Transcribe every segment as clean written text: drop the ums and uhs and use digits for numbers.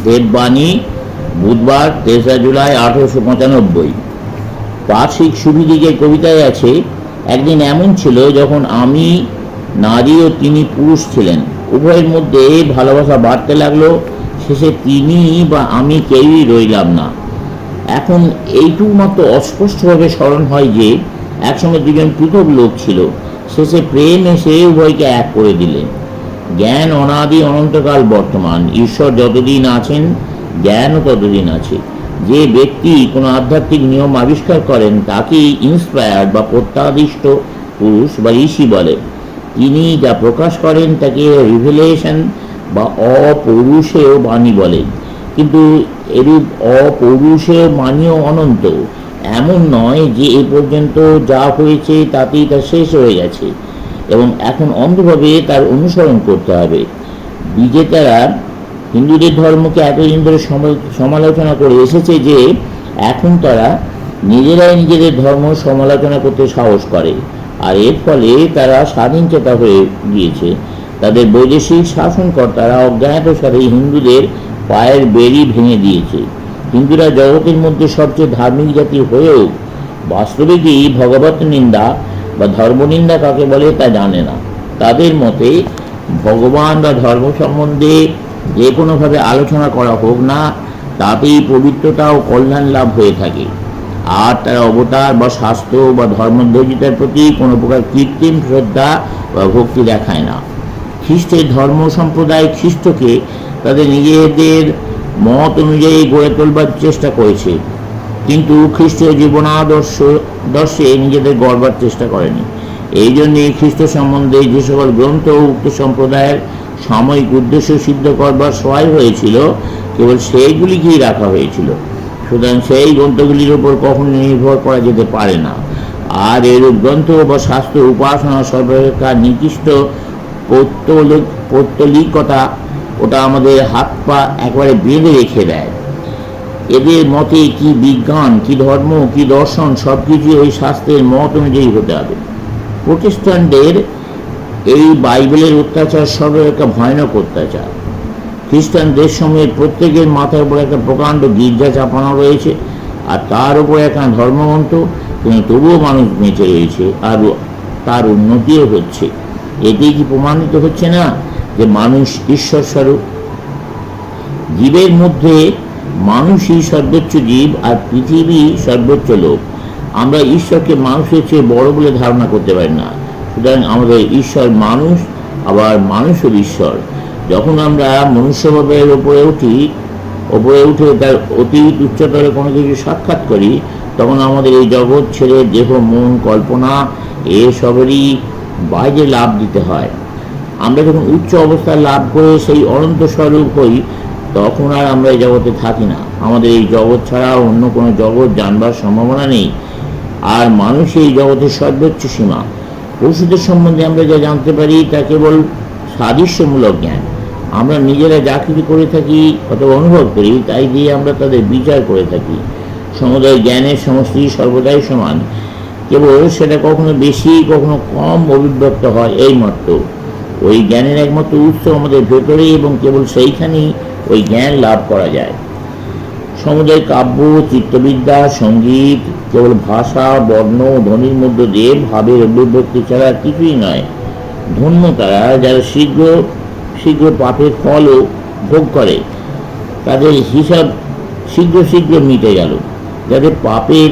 দেববাণী, বুধবার 3রা জুলাই 1895। বার্ষিক সুবিদিকের কবিতায় আছে, একদিন এমন ছিল যখন আমি নারী ও তিনি পুরুষ ছিলেন, উভয়ের মধ্যে ভালোবাসা বাড়তে লাগলো, শেষে তিনি বা আমি কেউই রইলাম না। এখন এইটুকু মাত্র অস্পষ্টভাবে স্মরণ হয় যে একসঙ্গে দুজন পৃথক লোক ছিল, শেষে প্রেম এসে উভয়কে এক করে দিলেন। জ্ঞান অনাদি অনন্তকাল বর্তমান, ঈশ্বর যতদিন আছেন জ্ঞানও ততদিন আছে। যে ব্যক্তি কোনো আধ্যাত্মিক নিয়ম আবিষ্কার করেন তাকেই ইন্সপায়ার্ড বা প্রত্যাদিষ্ট পুরুষ বা ঋষি বলে। তিনি যা প্রকাশ করেন তাকে রিভেলেশন বা অপৌরুষেয় বাণী বলেন। কিন্তু এরূপ অপৌরুষেয় বাণীও অনন্ত, এমন নয় যে এ পর্যন্ত যা হয়েছে তাতেই তা শেষ হয়ে গেছে এবং এখন অন্ধভাবে তার অনুসরণ করতে হবে। বিজেতারা হিন্দুদের ধর্মকে এতদিন ধরে সমালোচনা করে এসেছে যে এখন তারা নিজেরাই নিজেদের ধর্ম সমালোচনা করতে সাহস করে, আর এর ফলে তারা স্বাধীনচেতা হয়ে গিয়েছে। তাদের বৈদেশিক শাসনকর্তারা অজ্ঞাতসারে হিন্দুদের পায়ের বেড়ি ভেঙে দিয়েছে। হিন্দুরা জগতের মধ্যে সবচেয়ে ধার্মিক জাতি হয়েও বাস্তবে কি ভগবত নিন্দা বা ধর্মনিন্দা কাকে বলে তা জানে না। তাদের মতে ভগবান বা ধর্ম সম্বন্ধে যে কোনোভাবে আলোচনা করা হোক না, তাতেই পবিত্রতা ও কল্যাণ লাভ হয়ে থাকে, আর তারা অবতার বা শাস্ত্র বা ধর্মধ্বজিতার প্রতি কোনো প্রকার কৃত্রিম শ্রদ্ধা বা ভক্তি দেখায় না। খ্রিস্টের ধর্ম সম্প্রদায় খ্রিস্টকে তাদের নিজেদের মত অনুযায়ী গড়ে তোলবার চেষ্টা করেছে, কিন্তু খ্রিস্টীয় জীবনাদর্শে নিজেদের গড়বার চেষ্টা করেনি। এই জন্যে খ্রিস্ট সম্বন্ধে যে সকল গ্রন্থ উক্ত সম্প্রদায়ের সাময়িক উদ্দেশ্য সিদ্ধ করবার সহায় হয়েছিল, কেবল সেইগুলিকেই রাখা হয়েছিল। সুতরাং সেই গ্রন্থগুলির ওপর কখনো নির্ভর করা যেতে পারে না। আর এরূপ গ্রন্থ বা শাস্ত্র উপাসনা সর্বাপেক্ষা নিকৃষ্ট পৌত্তলিকতা, ওটা আমাদের হাত পা একবারে বেঁধে রেখে দেয়। এদের মতে কি বিজ্ঞান, কি ধর্ম, কি দর্শন, সব কিছু ওই শাস্ত্রের মত অনুযায়ী হতে হবে। প্রোটেস্ট্যান্টদের এই বাইবেলের অত্যাচার সর্বাপেক্ষা ভয়ানক অত্যাচার। খ্রিস্টানদের সময়ের প্রত্যেকের মাথার উপর একটা প্রকাণ্ড গির্জা চাপানো রয়েছে, আর তার উপর একটা ধর্মগ্রন্থ, কিন্তু তবুও মানুষ বেঁচে রয়েছে আর তার উন্নতিও হচ্ছে। এতেই কি প্রমাণিত হচ্ছে না যে মানুষ ঈশ্বর স্বরূপ? জীবের মধ্যে মানুষই সর্বোচ্চ জীব আর পৃথিবী সর্বোচ্চ লোক। আমরা ঈশ্বরকে মানুষের চেয়ে বড় বলে ধারণা করতে পারি না। সুতরাং আমাদের ঈশ্বর মানুষ, আবার মানুষও ঈশ্বর। যখন আমরা মনুষ্যভাবের ওপরে উঠে তার অতীত উচ্চতর কোনো কিছু সাক্ষাৎ করি, তখন আমাদের এই জগৎ ছেড়ে দেহ, মন, কল্পনা এসবেরই বাইরে লাভ দিতে হয়। আমরা যখন উচ্চ অবস্থা লাভ করে সেই অনন্ত স্বরূপ হই, তখন আর আমরা এই জগতে থাকি না। আমাদের এই জগৎ ছাড়া অন্য কোনো জগৎ জানবার সম্ভাবনা নেই, আর মানুষ এই জগতের সর্বোচ্চ সীমা। পশুদের সম্বন্ধে আমরা যা জানতে পারি তা কেবল সাদৃশ্যমূলক জ্ঞান। আমরা নিজেরা যা কিছু করে থাকি অথবা অনুভব করি, তাই দিয়ে আমরা তাদের বিচার করে থাকি। সমুদয় জ্ঞানের সমষ্টি সর্বদাই সমান, কেবল সেটা কখনো বেশি কখনো কম অভিব্যক্ত হয়, এই মাত্র। ওই জ্ঞানের একমাত্র উৎস আমাদের ভেতরেই, এবং কেবল সেইখানেই ওই জ্ঞান লাভ করা যায়। সমুদয় কাব্য, চিত্তবিদ্যা, সঙ্গীত কেবল ভাষা, বর্ণ, ধ্বনির মধ্য দিয়ে ভাবের অভিব্যক্তি ছাড়া কিছুই নয়। ধন্য তারা যারা শীঘ্র পাপের ফলও ভোগ করে, তাদের হিসাব শীঘ্র মিটে গেল। যাদের পাপের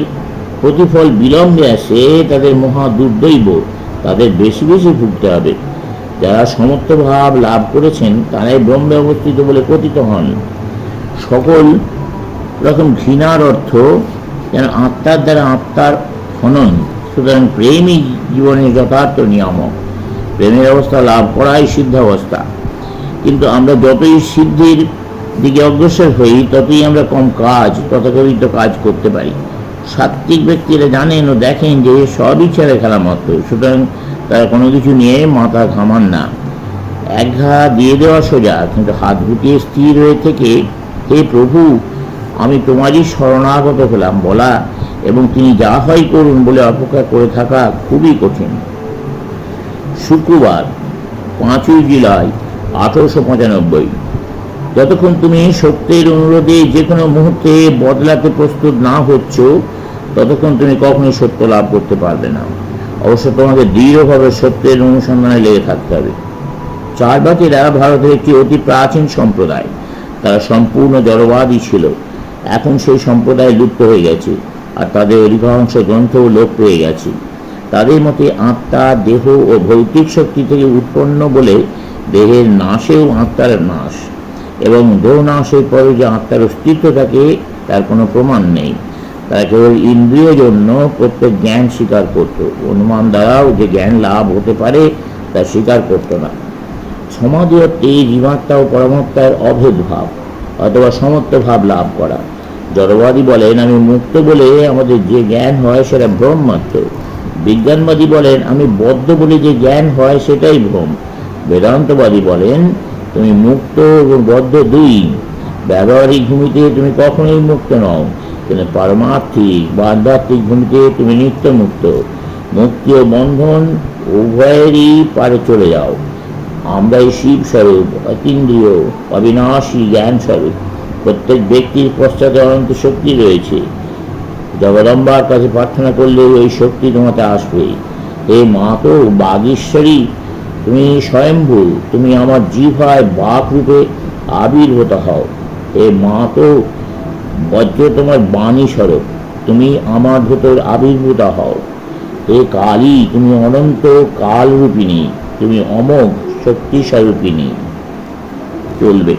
প্রতিফল বিলম্বে আসে তাদের মহা দুর্দৈব, তাদের বেশি বেশি ভুগতে হবে। যারা সমর্থ ভাব লাভ করেছেন তারাই ব্রহ্মে অবস্থিত বলে কথিত হন। সকল রকম ঘৃণার অর্থ যেন আত্মার দ্বারা আত্মার হনন। সুতরাং প্রেমই জীবনের যথার্থ নিয়ামক। প্রেমের অবস্থা লাভ করাই সিদ্ধাবস্থা। কিন্তু আমরা যতই সিদ্ধির দিকে অগ্রসর হই, ততই আমরা কম তথাকথিত কাজ করতে পারি। সাত্ত্বিক ব্যক্তিরা জানেন ও দেখেন যে সবই ছেড়ে খেলা মাত্র। সুতরাং তারা কোনো কিছু নিয়ে মাথা ঘামান না। এক ঘা দিয়ে দেওয়া সোজা, কিন্তু হাত গুটিয়ে স্থির হয়ে থেকে হে প্রভু আমি তোমারই শরণাগত হলাম বলা এবং তিনি যা হয় করুন বলে অপেক্ষা করে থাকা খুবই কঠিন। শুক্রবার 5ই জুলাই 1895। যতক্ষণ তুমি সত্যের অনুরোধে যে কোনো মুহূর্তে বদলাতে প্রস্তুত না হচ্ছ, ততক্ষণ তুমি কখনোই সত্য লাভ করতে পারবে না। অবশ্য তোমাকে দৃঢ়ভাবে সত্যের অনুসন্ধানে লেগে থাকতে হবে। চারবাতিরা ভারতের একটি অতি প্রাচীন সম্প্রদায়। তারা সম্পূর্ণ জড়বাদী ছিল। এখন সেই সম্প্রদায় লুপ্ত হয়ে গেছে, আর তাদের অধিকাংশ গ্রন্থও লোপ পেয়ে গেছে। তাদের মতে আত্মা দেহ ও ভৌতিক শক্তি থেকে উৎপন্ন বলে দেহের নাশেও আত্মার নাশ, এবং দেহ নাশের পরে যে আত্মার অস্তিত্ব থাকে তার কোনো প্রমাণ নেই। তারা কেবল ইন্দ্রিয় জন্য প্রত্যেক জ্ঞান স্বীকার করত, অনুমান দ্বারাও যে জ্ঞান লাভ হতে পারে তা স্বীকার করত না। সমাধি অর্থে জীবাত্মা ও পরমাত্মার অভেদ ভাব অথবা সমত্ব ভাব লাভ করা। জড়বাদী বলেন আমি মুক্ত বলে আমাদের যে জ্ঞান হয় সেটা ভ্রম মাত্র। বিজ্ঞানবাদী বলেন আমি বদ্ধ বলে যে জ্ঞান হয় সেটাই ভ্রম। বেদান্তবাদী বলেন তুমি মুক্ত এবং বদ্ধ দুই। ব্যবহারিক ভূমিতে তুমি কখনোই মুক্ত নও, কিন্তু পারমার্থিক বা আধ্যাত্মিক ভূমিতে তুমি নিত্য মুক্ত। মুক্তি ও বন্ধন উভয়েরই পারে চলে যাও। আমরাই শিব স্বরূপ, অতীন্দ্রিয়, অবিনাশী জ্ঞান স্বরূপ। প্রত্যেক ব্যক্তির পশ্চাতে অনন্ত শক্তি রয়েছে। জগদম্বার কাছে প্রার্থনা করলে ওই শক্তি তোমাতে আসবে। হে মা তো বাগীশ্বরী, তুমি স্বয়ম্ভু, তুমি আমার জিহ্বায় বাক রূপে আবির্ভূত হও। হে মা তো বজ্র তোমার বাণী স্বরূপ, তুমি আমার ভেতর আবির্ভূত হও। হে কালী, তুমি অনন্ত কালরূপিণী, তুমি অমোঘ শক্তি স্বরূপিণী। চলবে।